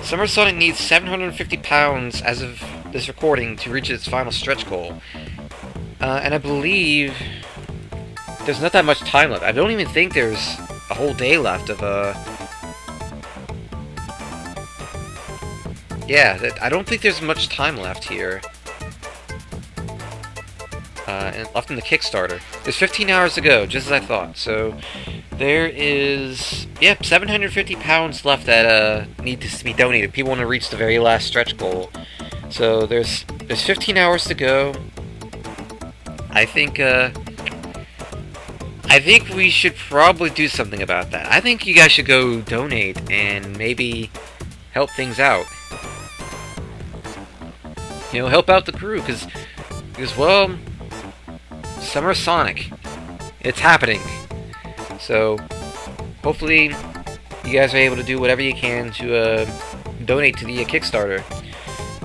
[SPEAKER 4] Summer Sonic needs 750 pounds as of this recording to reach its final stretch goal. And I believe there's not that much time left. I don't even think there's a whole day left of yeah, I don't think there's much time left here. And left in the Kickstarter. There's 15 hours to go, just as I thought. So there is, 750 pounds left that need to be donated. People want to reach the very last stretch goal. So there's 15 hours to go. I think we should probably do something about that. I think you guys should go donate and maybe help things out. You know, help out the crew, because well, Summer Sonic, it's happening. So hopefully you guys are able to do whatever you can to donate to the Kickstarter.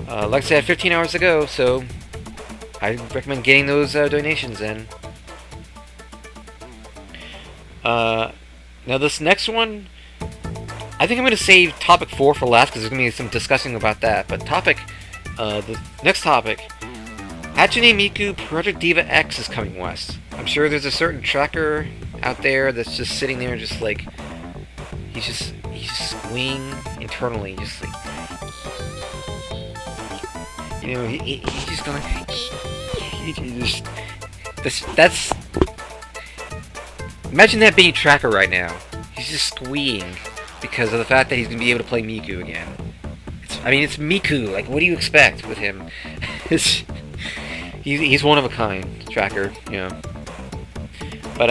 [SPEAKER 4] Like I said, 15 hours to go, so I recommend getting those donations in. Now this next one, I think I'm going to save topic 4 for last, because there's going to be some discussing about that. But the next topic, Hatsune Miku Project Diva X is coming west. I'm sure there's a certain tracker out there that's just sitting there, just like he's just squeeing internally, just like, you know, he's just going. That's imagine that being tracker right now. He's just squeeing. because of the fact that he's going to be able to play Miku again. It's Miku. Like, what do you expect with him? He's one of a kind, Tracker, you know. But,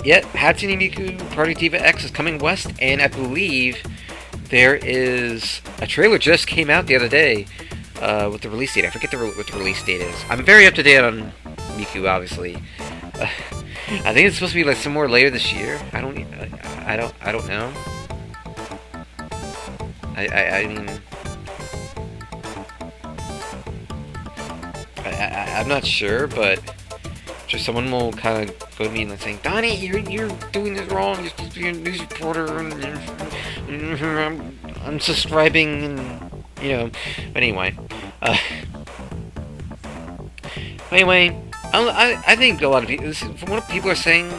[SPEAKER 4] yeah, Hatsune Miku Party Diva X is coming west, and I believe there is a trailer just came out the other day with the release date. I forget what the release date is. I'm very up to date on Miku, obviously. I think it's supposed to be like somewhere later this year. I don't know. I mean, I'm not sure, but just someone will kind of go to me and saying, Donnie, you're doing this wrong. You're supposed to be a news reporter, and I'm unsubscribing, and you know. But anyway, I think a lot of people, from what people are saying,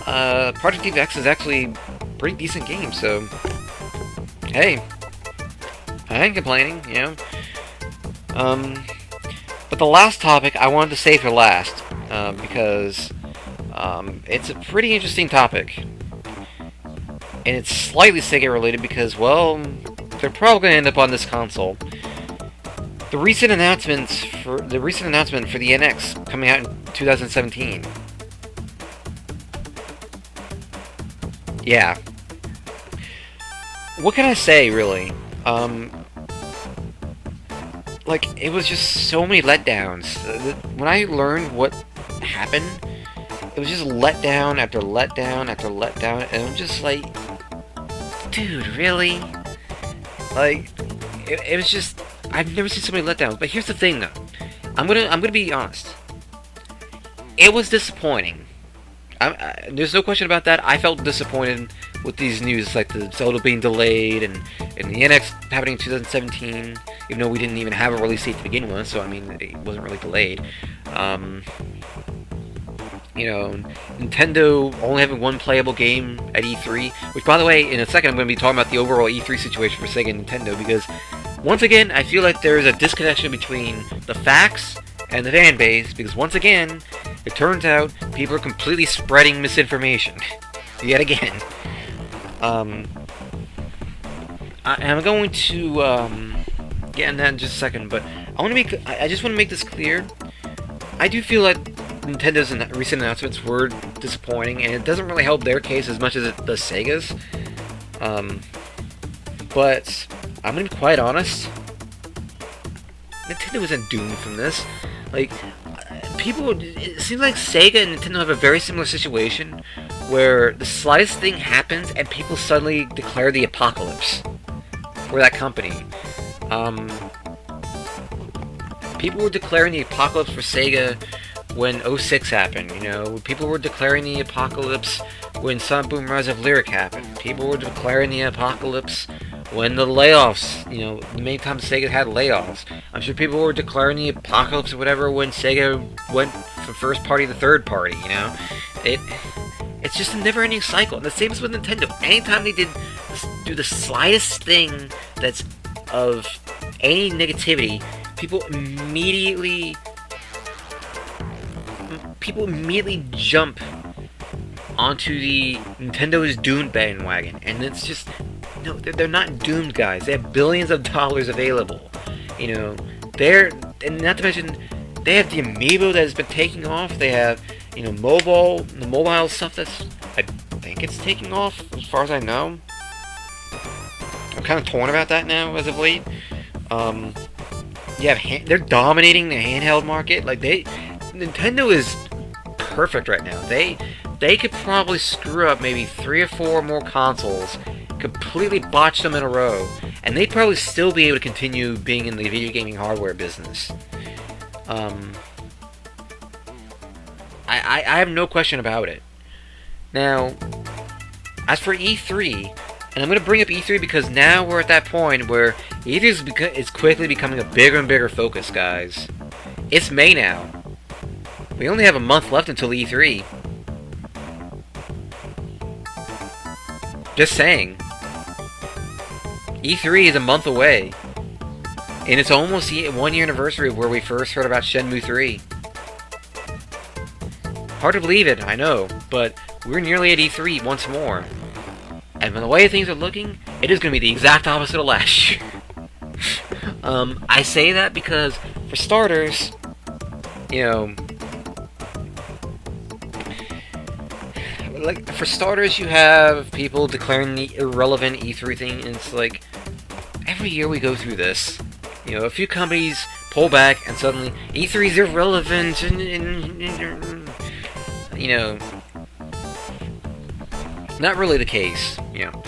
[SPEAKER 4] Project Diva X is actually a pretty decent game. So, hey, I ain't complaining, you know. But the last topic I wanted to save for last, because it's a pretty interesting topic, and it's slightly Sega related because, well, they're probably going to end up on this console. The recent announcement for the NX coming out in 2017. Yeah. What can I say, really? Like, it was just so many letdowns. When I learned what happened, it was just letdown after letdown after letdown, and I'm just like, dude, really? Like, it was just, I've never seen so many letdowns. But here's the thing, though. I'm gonna be honest. It was disappointing. There's no question about that. I felt disappointed with these news, like the Zelda being delayed and the NX happening in 2017, even though we didn't even have a release date to begin with, so I mean, it wasn't really delayed. You know, Nintendo only having one playable game at E3, which, by the way, in a second I'm going to be talking about the overall E3 situation for Sega and Nintendo, because, once again, I feel like there is a disconnection between the facts and the fan base, because, once again, it turns out people are completely spreading misinformation. Yet again. I'm going to get into that in just a second, but I just want to make this clear. I do feel like Nintendo's recent announcements were disappointing, and it doesn't really help their case as much as it does Sega's. But I'm gonna be quite honest. Nintendo isn't doomed from this. Like, it seems like Sega and Nintendo have a very similar situation, where the slightest thing happens and people suddenly declare the apocalypse for that company. People were declaring the apocalypse for Sega when 06 happened, you know. People were declaring the apocalypse when Sonic Boom Rise of Lyric happened. People were declaring the apocalypse when the layoffs, you know, the many times Sega had layoffs. I'm sure people were declaring the apocalypse or whatever when Sega went from first party to third party, you know. It's just a never-ending cycle. And the same is with Nintendo. Anytime they do the slightest thing that's of any negativity, people immediately jump onto the Nintendo is doomed bandwagon, and it's just, no, they're not doomed, guys. They have billions of dollars available, you know. And not to mention, they have the Amiibo that has been taking off. They have, you know, the mobile stuff that's, I think it's taking off, as far as I know. I'm kind of torn about that now, as of late. They're dominating the handheld market. Like, Nintendo is perfect right now. They could probably screw up maybe 3 or 4 more consoles, completely botch them in a row, and they'd probably still be able to continue being in the video gaming hardware business. I have no question about it. Now, as for E3, and I'm going to bring up E3 because now we're at that point where E3 is quickly becoming a bigger and bigger focus, guys. It's May now. We only have a month left until E3. Just saying. E3 is a month away. And it's almost the 1-year anniversary of where we first heard about Shenmue 3. Hard to believe it, I know, but we're nearly at E3 once more. And from the way things are looking, it is going to be the exact opposite of last year. I say that because, for starters, you know, like, for starters, you have people declaring the irrelevant E3 thing, and it's like, every year we go through this. You know, a few companies pull back, and suddenly, E3 is irrelevant, and you know, not really the case, you know.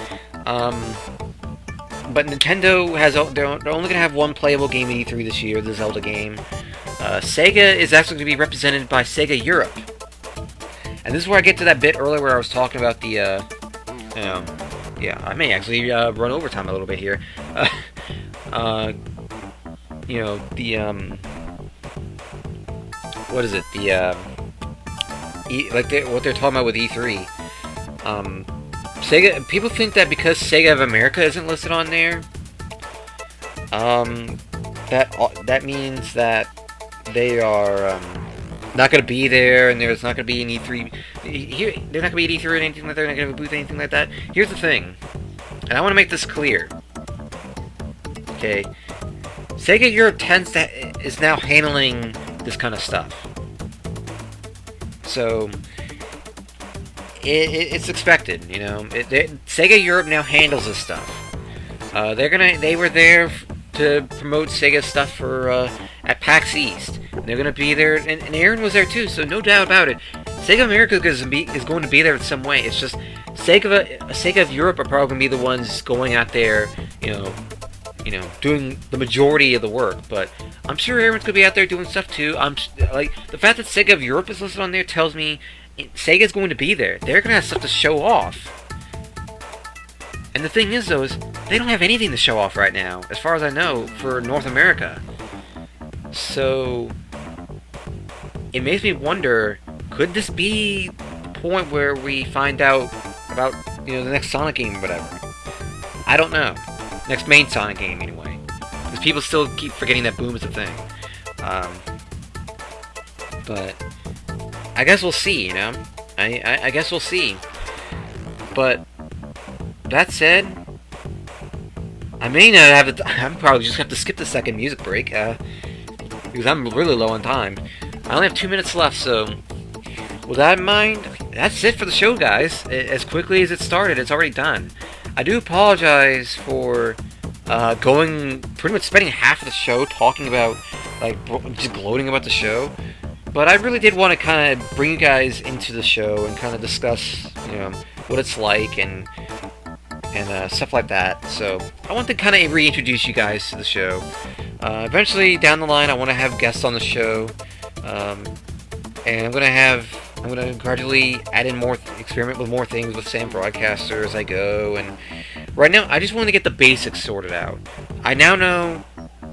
[SPEAKER 4] But Nintendo they're only going to have one playable game at E3 this year, the Zelda game. Sega is actually going to be represented by Sega Europe. And this is where I get to that bit earlier where I was talking about the, yeah, I may actually run overtime a little bit here. You know, the, what is it? The, what they're talking about with E3. Sega, people think that because Sega of America isn't listed on there, that means that they are not going to be there, and there's not going to be an E3. Here, they're not going to be at E3 or anything like that. They're not going to have a booth, anything like that. Here's the thing, and I want to make this clear. Okay, Sega Europe is now handling this kind of stuff, so. It's expected, you know. Sega Europe now handles this stuff. They were there to promote Sega stuff for at PAX East. They're gonna be there, and Aaron was there too, so no doubt about it. Sega America is going to be there in some way. It's just Sega of Europe are probably gonna be the ones going out there, you know, doing the majority of the work. But I'm sure Aaron's gonna be out there doing stuff too. Like the fact that Sega of Europe is listed on there tells me Sega's going to be there. They're going to have stuff to show off. And the thing is, though, is they don't have anything to show off right now, as far as I know, for North America. So, it makes me wonder, could this be the point where we find out about, you know, the next Sonic game or whatever? I don't know. Next main Sonic game, anyway. Because people still keep forgetting that Boom is a thing. But I guess we'll see, you know? I guess we'll see. But that said, I may not have the I'm probably just have to skip the second music break, because I'm really low on time. I only have 2 minutes left, so with that in mind, that's it for the show, guys. As quickly as it started, it's already done. I do apologize for pretty much spending half of the show talking about, like, just gloating about the show. But I really did want to kind of bring you guys into the show and kind of discuss, you know, what it's like and stuff like that. So I want to kind of reintroduce you guys to the show. Eventually, down the line, I want to have guests on the show, and I'm gonna gradually add in experiment with more things with Sam Broadcaster as I go. And right now, I just want to get the basics sorted out. I now know,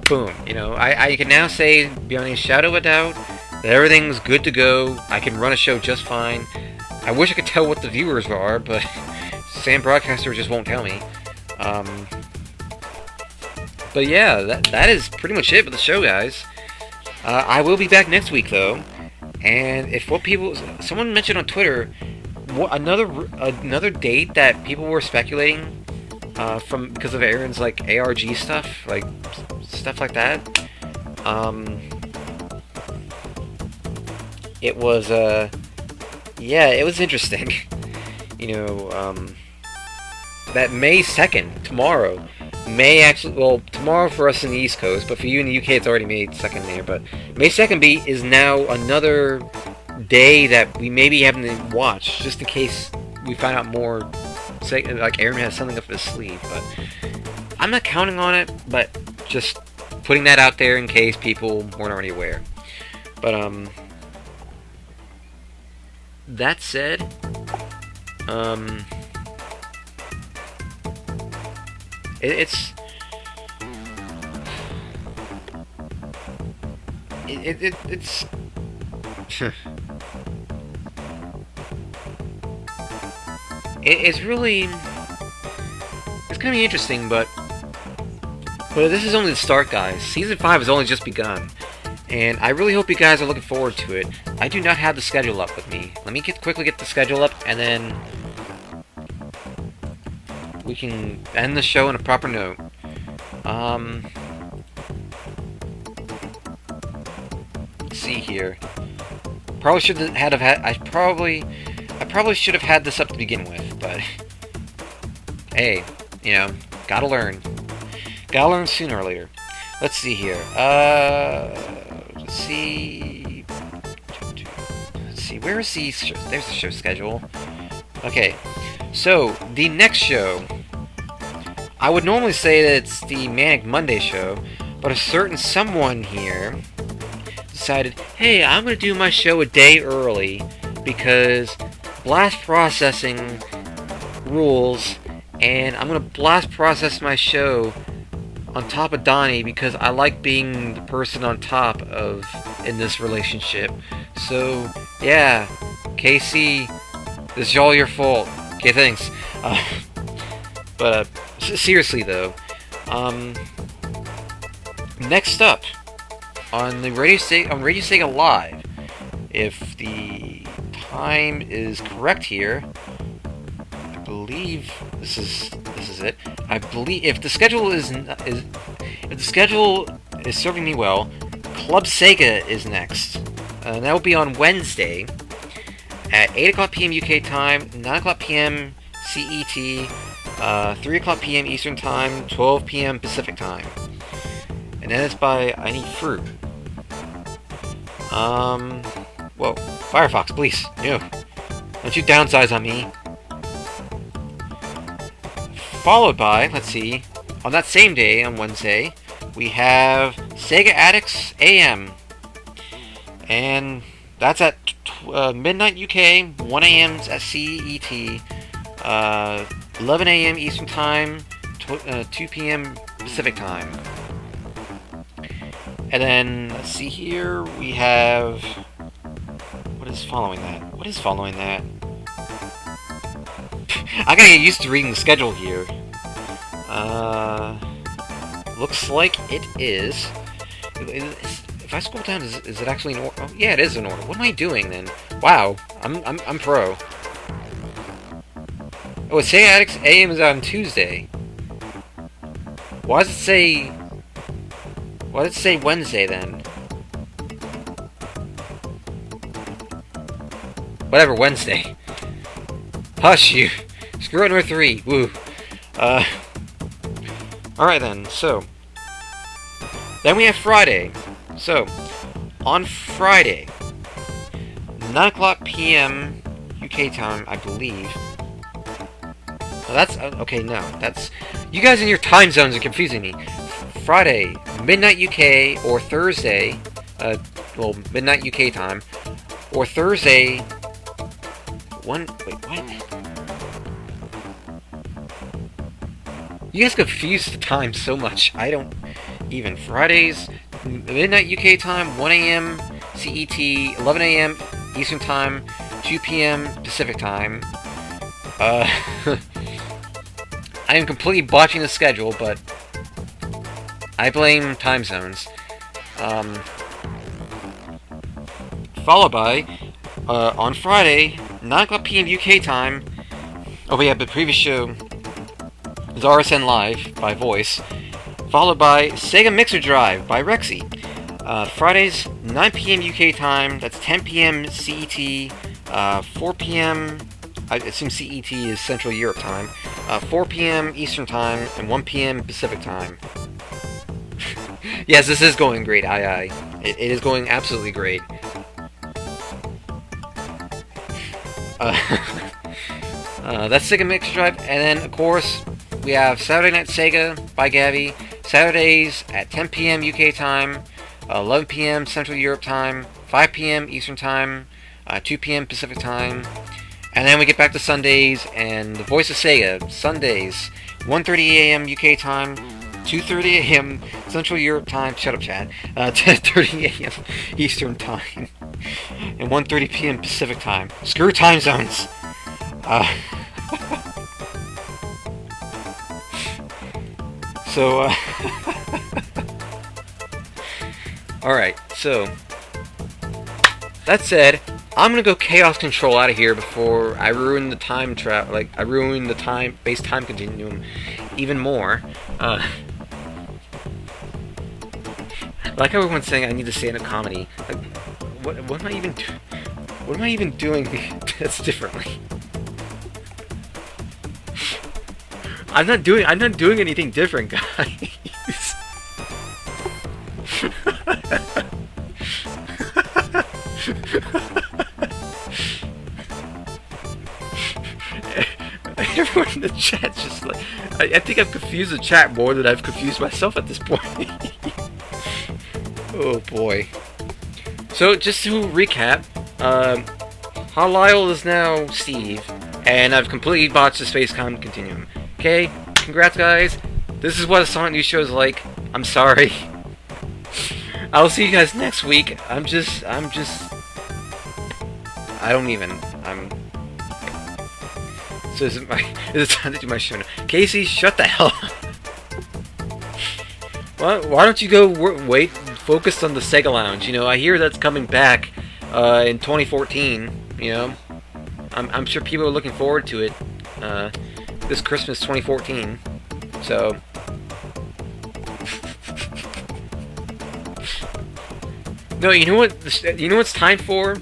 [SPEAKER 4] boom, you know, I can now say beyond a shadow of a doubt that everything's good to go. I can run a show just fine. I wish I could tell what the viewers are, but Sam Broadcaster just won't tell me. But yeah, that is pretty much it for the show, guys. I will be back next week, though. And if someone mentioned on Twitter, another date that people were speculating because of Aaron's like ARG stuff, like stuff like that. It was, yeah, it was interesting. You know, that May 2nd, tomorrow, tomorrow for us in the East Coast, but for you in the UK, it's already May 2nd there, but May 2nd is now another day that we may be having to watch, just in case we find out more, like Aaron has something up his sleeve, but I'm not counting on it, but just putting that out there in case people weren't already aware. But, that said, it's it's really, it's gonna be interesting, but this is only the start, guys. Season 5 has only just begun, and I really hope you guys are looking forward to it. I do not have the schedule up with me. Let me quickly get the schedule up, and then we can end the show on a proper note. Let's see here. Probably should have had. I probably should have had this up to begin with, but hey, you know, gotta learn. Gotta learn sooner or later. Let's see here. Let's see. Where is the show? There's the show schedule. Okay, so the next show, I would normally say that it's the Manic Monday show, but a certain someone here decided, hey, I'm going to do my show a day early because blast processing rules, and I'm going to blast process my show on top of Donnie because I like being the person on top of in this relationship. So, yeah, Casey, this is all your fault. Okay, thanks. But seriously though, next up on the Radio SEGA Live, if the time is correct here, I believe this is it. I believe if the schedule is serving me well, Club Sega is next. That will be on Wednesday at 8 o'clock p.m. UK time, 9 o'clock p.m. CET, 3 o'clock p.m. Eastern time, 12 p.m. Pacific time. And that is by I Need Fruit. Whoa, Firefox, please, no. Don't you downsize on me. Followed by, let's see, on that same day, on Wednesday, we have Sega Addicts AM. And that's at midnight UK, 1 a.m. at CET, 11 a.m. Eastern Time, 2 p.m. Pacific Time. And then, let's see here, we have... What is following that? I gotta get used to reading the schedule here. Looks like it is... If I scroll down, is it actually in order? Oh, yeah, it is in order. What am I doing then? Wow, I'm pro. Oh, it's Sega Addicts AM is on Tuesday. Why does it say Wednesday then? Whatever, Wednesday. Hush you. Screw it, number 3. Woo. Alright then, so. Then we have Friday. So, on Friday, 9 o'clock p.m. UK time, I believe. Oh, that's, okay, no, that's, you guys in your time zones are confusing me. Friday, midnight UK, or Thursday, well, midnight UK time, or Thursday, wait, what? You guys confuse the time so much, I don't even, Fridays, midnight UK time, 1 a.m. CET, 11 a.m. Eastern time, 2 p.m. Pacific time. I am completely botching the schedule, but I blame time zones. Followed by, on Friday, 9 o'clock p.m. UK time. Oh yeah, the previous show is RSN Live by Voice. Followed by Sega Mixer Drive by Rexy. Fridays, 9 p.m. UK time, that's 10 p.m. CET, 4 p.m. I assume CET is Central Europe time, 4 p.m. Eastern time, and 1 p.m. Pacific time. Yes, this is going great, aye. It is going absolutely great. That's Sega Mixer Drive, and then, of course, we have Saturday Night Sega by Gabby. Saturdays at 10 p.m. UK time, 11 p.m. Central Europe time, 5 p.m. Eastern time, 2 p.m. Pacific time. And then we get back to Sundays and the Voice of Sega. Sundays, 1:30 a.m. UK time, 2:30 a.m. Central Europe time. Shut up, chat. 10:30 a.m. Eastern time, and 1:30 p.m. Pacific time. Screw time zones. So, alright, so, that said, I'm gonna go Chaos Control out of here before I ruin the time trap. Like, I ruin the base time continuum even more. Like everyone's saying, I need to stand-up comedy. Like, what am I even what am I even doing that's differently? I'm not doing anything different, guys. Everyone in the chat's just like, I think I've confused the chat more than I've confused myself at this point. Oh boy. So just to recap, Lyle is now Steve, and I've completely botched the Space-Time Continuum. Okay, congrats guys. This is what a Sonic News Show is like. I'm sorry. I'll see you guys next week. I don't even. So is it time to do my show now? Casey, shut the hell up. Why don't you go wait, focus on the Sega Lounge? You know, I hear that's coming back in 2014. You know, I'm sure people are looking forward to it this Christmas 2014. So. No, you know what? You know what it's time for?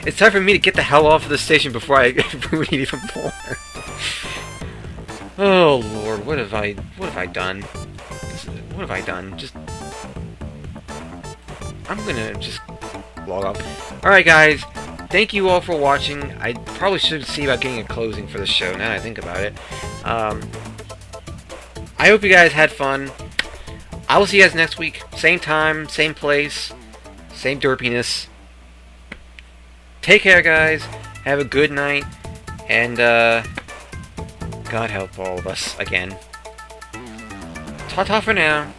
[SPEAKER 4] It's time for me to get the hell off of the station before I ruin it even more. Oh Lord, what have I done? What have I done? I'm gonna just log off. Alright guys, thank you all for watching. I probably should see about getting a closing for the show now that I think about it. I hope you guys had fun. I will see you guys next week. Same time, same place, same derpiness. Take care, guys. Have a good night. And, God help all of us again. Ta-ta for now.